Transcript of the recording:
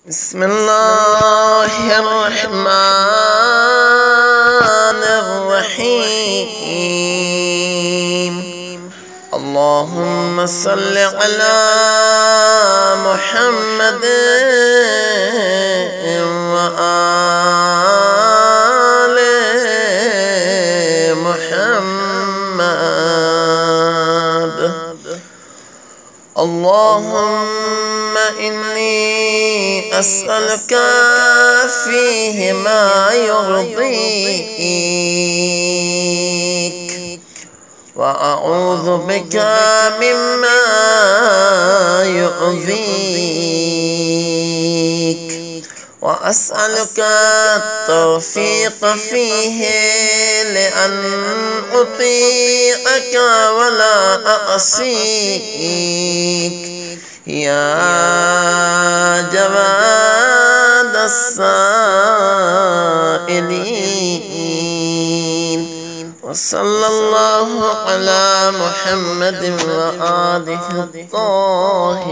بسم الله الرحمن الرحيم. اللهم صل على محمد وآل محمد. اللهم إني أسألك فيه ما يرضيك وأعوذ بك مما يؤذيك، وأسألك التوفيق فيه لأن أطيعك ولا أعصيك يا جواد السائلين. وصلى الله على محمد وآله الطاهرين.